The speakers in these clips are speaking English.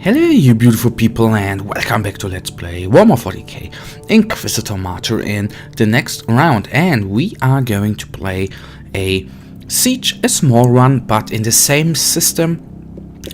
Hello you beautiful people and welcome back to Let's Play Warhammer 40k Inquisitor Martyr in the next round, and we are going to play a siege, a small one, but in the same system.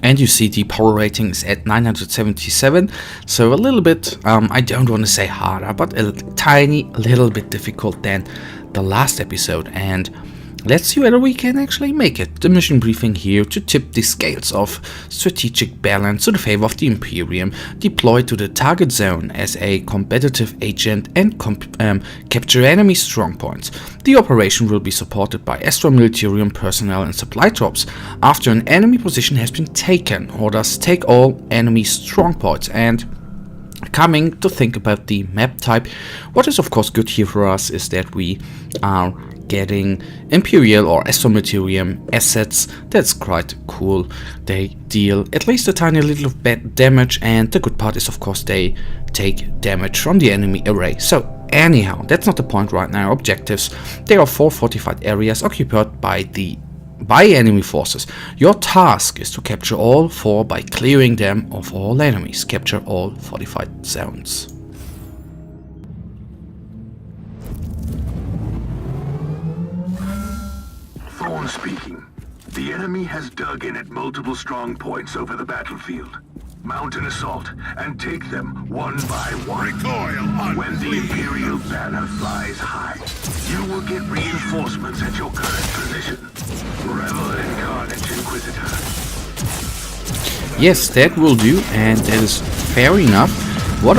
And you see the power rating is at 977, so a little bit, I don't want to say harder, but a tiny little bit difficult than the last episode. And let's see whether we can actually make it. The mission briefing here to tip the scales of strategic balance to the favor of the Imperium, deploy to the target zone as a competitive agent and capture enemy strongpoints. The operation will be supported by extra militarium personnel and supply drops. After an enemy position has been taken, orders take all enemy strongpoints. And coming to think about the map type, what is of course good here for us is that we are getting Imperial or Extra Militarium assets. That's quite cool. They deal at least a tiny little bit damage, and the good part is of course they take damage from the enemy array. So anyhow, that's not the point right now. Objectives: there are 4 fortified areas occupied by enemy forces. Your task is to capture all 4 by clearing them of all enemies. Capture all fortified zones. Thorn speaking. The enemy has dug in at multiple strong points over the battlefield. Mount an assault and take them one by one. When the Imperial banner flies high, you will get reinforcements at your current position. Revel in carnage, Inquisitor. Yes, that will do, and that is fair enough. What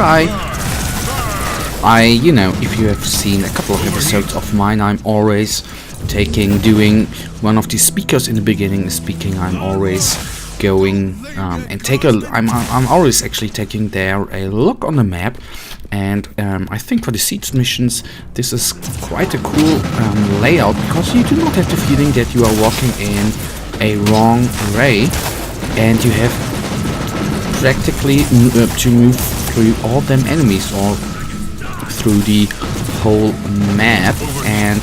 you know, if you have seen a couple of episodes of mine, I'm always doing one of the speakers in the beginning is speaking. I'm always going and I'm always actually taking there a look on the map, and I think for the siege missions this is quite a cool layout, because you do not have the feeling that you are walking in a wrong way, and you have practically to move through all them enemies or through the whole map, and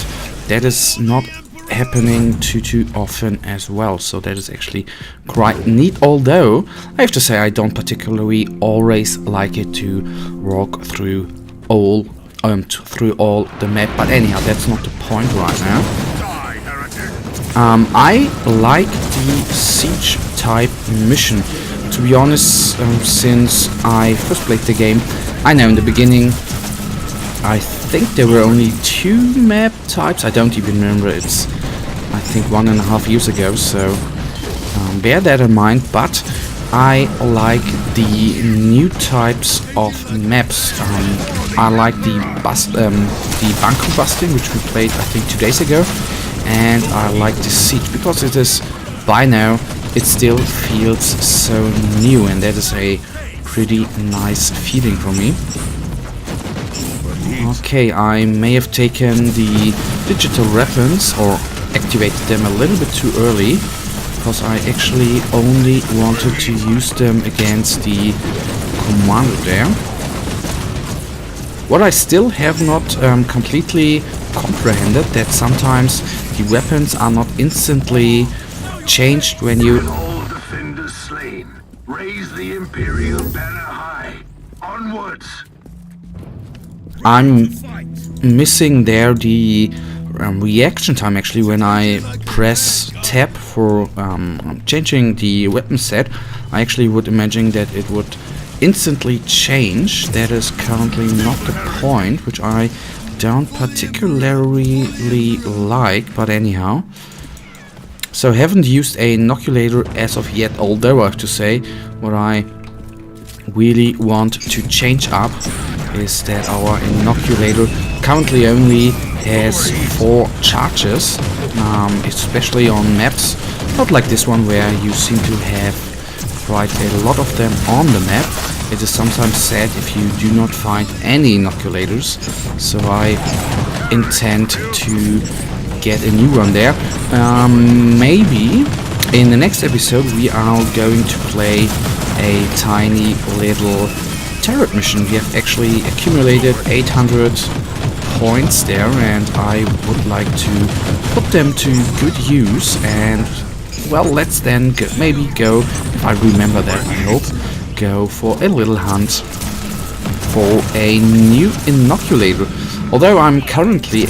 that is not happening too often as well. So that is actually quite neat, although I have to say I don't particularly always like it to walk through all the map, but anyhow, that's not the point right now. I like the siege type mission, to be honest. Since I first played the game, I know in the beginning I think there were only 2 map types. I don't even remember. It's I think 1.5 years ago, so bear that in mind. But I like the new types of maps. I like the bunker busting, which we played I think 2 days ago, and I like the siege because it is, by now it still feels so new, and that is a pretty nice feeling for me. Okay, I may have taken the digital weapons or activated them a little bit too early, because I actually only wanted to use them against the commander there. What I still have not completely comprehended, that sometimes the weapons are not instantly changed when you... All defenders slain. Raise the Imperial banner high. Onwards. I'm missing there the reaction time actually when I press tab for changing the weapon set. I actually would imagine that it would instantly change. That is currently not the point, which I don't particularly like, but anyhow. So I haven't used a inoculator as of yet, although I have to say what I really want to change up is that our inoculator currently only has 4 charges, especially on maps not like this one where you seem to have quite a lot of them on the map. It is sometimes sad if you do not find any inoculators, so I intend to get a new one there. Maybe in the next episode we are going to play a tiny little turret mission. We have actually accumulated 800 points there, and I would like to put them to good use. And well, let's then maybe go, if I remember that, I hope, go for a little hunt for a new inoculator. Although I'm currently,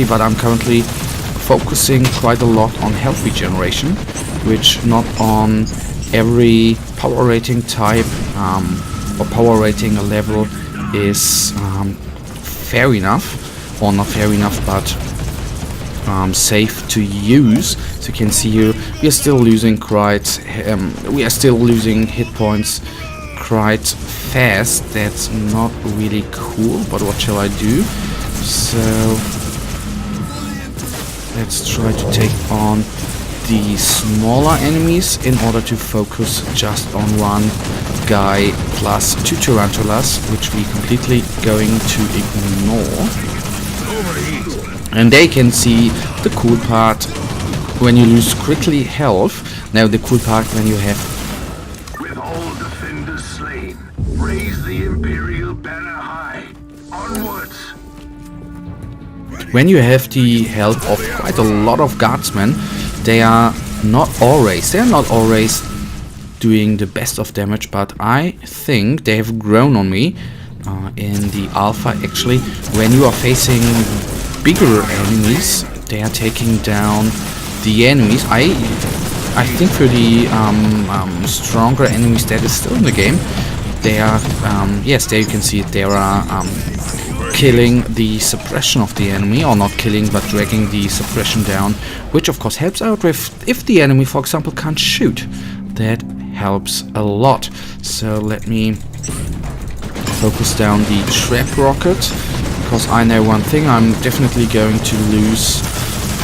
but I'm currently focusing quite a lot on health regeneration, which not on every power rating type or power rating level is fair enough, or not fair enough, but safe to use. So you can see here we are still losing hit points quite fast. That's not really cool, but what shall I do? So let's try to take on the smaller enemies in order to focus just on one guy plus 2 tarantulas, which we completely going to ignore. And they can see the cool part when you lose quickly health. Now the cool part when you have with all defenders slain, raise the Imperial banner high. Onwards. When you have the help of quite a lot of guardsmen, they are not always doing the best of damage, but I think they have grown on me in the alpha. Actually, when you are facing bigger enemies, they are taking down the enemies. I think for the stronger enemies that is still in the game, they are yes, there you can see it, they are killing the suppression of the enemy, or not killing but dragging the suppression down, which of course helps out with if the enemy, for example, can't shoot. That helps a lot. So let me focus down the trap rocket, because I know one thing, I'm definitely going to lose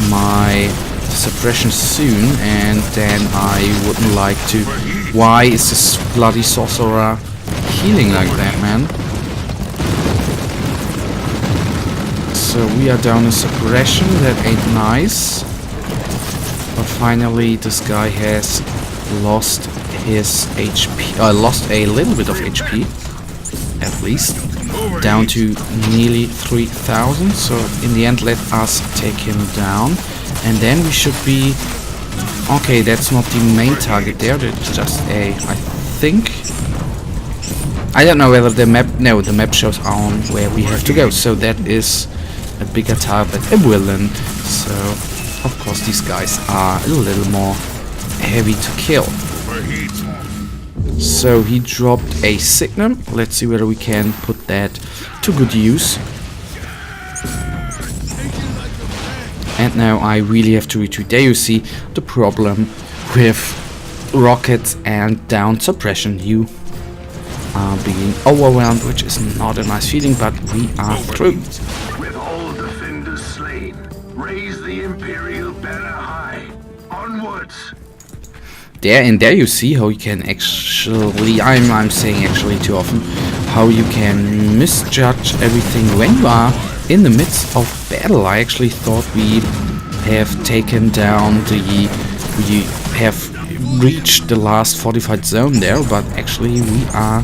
my suppression soon, and then I wouldn't like to. Why is this bloody sorcerer healing like that, man? So we are down a suppression, that ain't nice. But finally this guy has lost his HP, lost a little bit of HP, at least, down to nearly 3,000. So in the end, let us take him down, and then we should be okay. That's not the main target there, that's just a, I think, I don't know whether the map, no, the map shows on where we have to go, so that is a bigger target, a villain. So of course these guys are a little more heavy to kill. So he dropped a signum. Let's see whether we can put that to good use. And now I really have to retreat. There you see the problem with rockets and down suppression. You are being overwhelmed, which is not a nice feeling, but we are through. With all defenders slain, raise the Imperial banner high. Onwards. There and there you see how you can actually, I'm saying actually too often, how you can misjudge everything when you are in the midst of battle. I actually thought we have taken down we have reached the last fortified zone there, but actually we are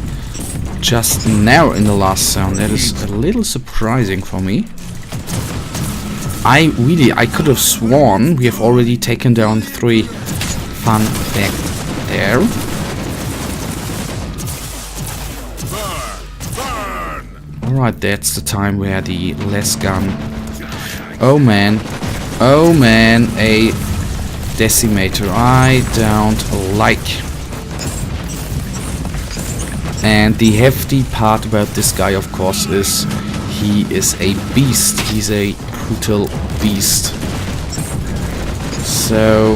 just now in the last zone. That is a little surprising for me. I could have sworn we have already taken down 3 fun back there. Alright, that's the time where the less gun. Oh man, a decimator. I don't like. And the hefty part about this guy, of course, is he is a beast. He's a brutal beast. So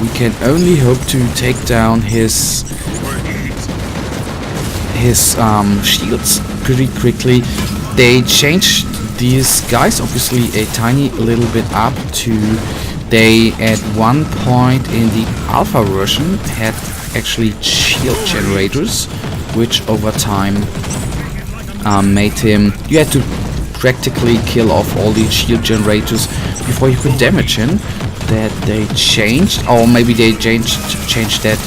we can only hope to take down his shields pretty quickly. They changed these guys obviously a tiny little bit up to, they at one point in the alpha version had actually shield generators, which over time made him, you had to practically kill off all the shield generators before you could damage him. That they changed, or maybe they changed that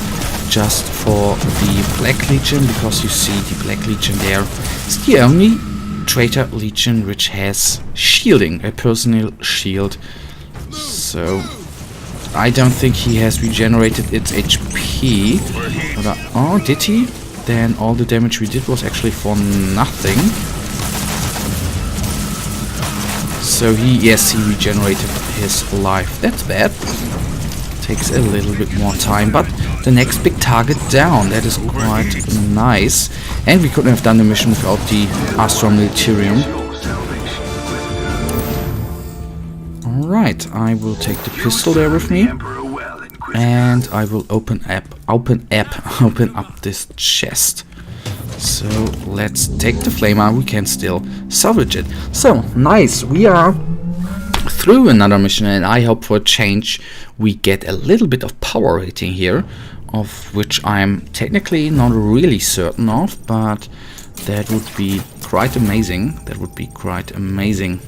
just for the Black Legion, because you see the Black Legion there is the only traitor legion which has shielding, a personal shield. So I don't think he has regenerated its HP. But, oh, did he? Then all the damage we did was actually for nothing. So yes, he regenerated his life. That's bad. Takes a little bit more time, but the next big target down. That is quite nice. And we couldn't have done the mission without the Astra Militarium. Alright, I will take the pistol there with me. And I will open up this chest. So let's take the flamer. We can still salvage it. So nice, we are through another mission, and I hope for a change we get a little bit of power rating here, of which I'm technically not really certain of, but that would be quite amazing. That would be quite amazing.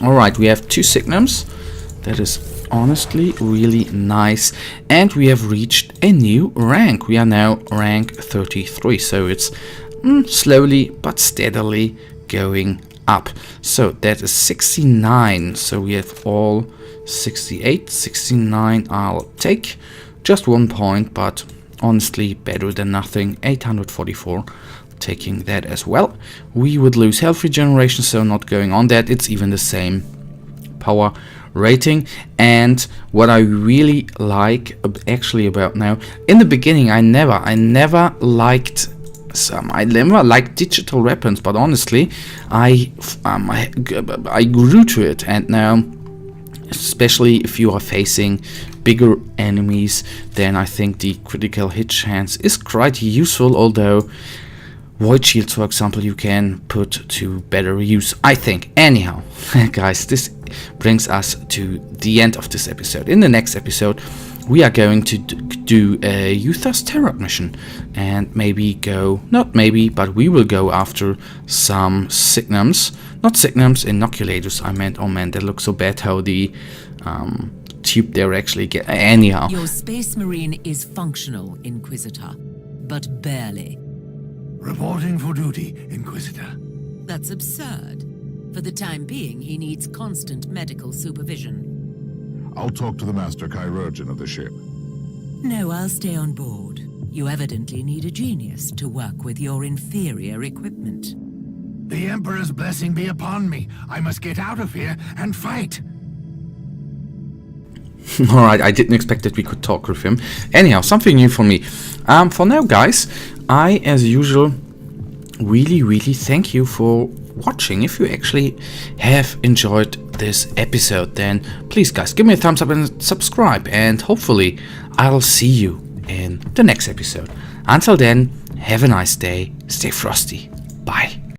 Alright, we have 2 signums. That is honestly really nice, and we have reached a new rank. We are now rank 33, so it's slowly but steadily going up. So that is 69, so we have all 68, 69. I'll take just 1 point, but honestly better than nothing. 844, taking that as well. We would lose health regeneration, so not going on that. It's even the same power rating. And what I really like actually about now, in the beginning I never liked digital weapons, but honestly I grew to it, and now especially if you are facing bigger enemies, then I think the critical hit chance is quite useful, although void shields, for example, you can put to better use, I think. Anyhow, guys, this brings us to the end of this episode. In the next episode, we are going to do a Uther's Terror mission, and maybe but we will go after some signums. Not signums, inoculators, I meant. Oh man, that looks so bad how the tube there actually get. Anyhow. Your Space Marine is functional, Inquisitor, but barely. Reporting for duty, Inquisitor. That's absurd. For the time being, he needs constant medical supervision. I'll talk to the Master Chirurgeon of the ship. No, I'll stay on board. You evidently need a genius to work with your inferior equipment. The Emperor's blessing be upon me. I must get out of here and fight. Alright, I didn't expect that we could talk with him. Anyhow, something new for me. For now, guys, I, as usual, really thank you for watching. If you actually have enjoyed this episode, then please, guys, give me a thumbs up and subscribe, and hopefully I'll see you in the next episode. Until then, have a nice day, stay frosty, bye.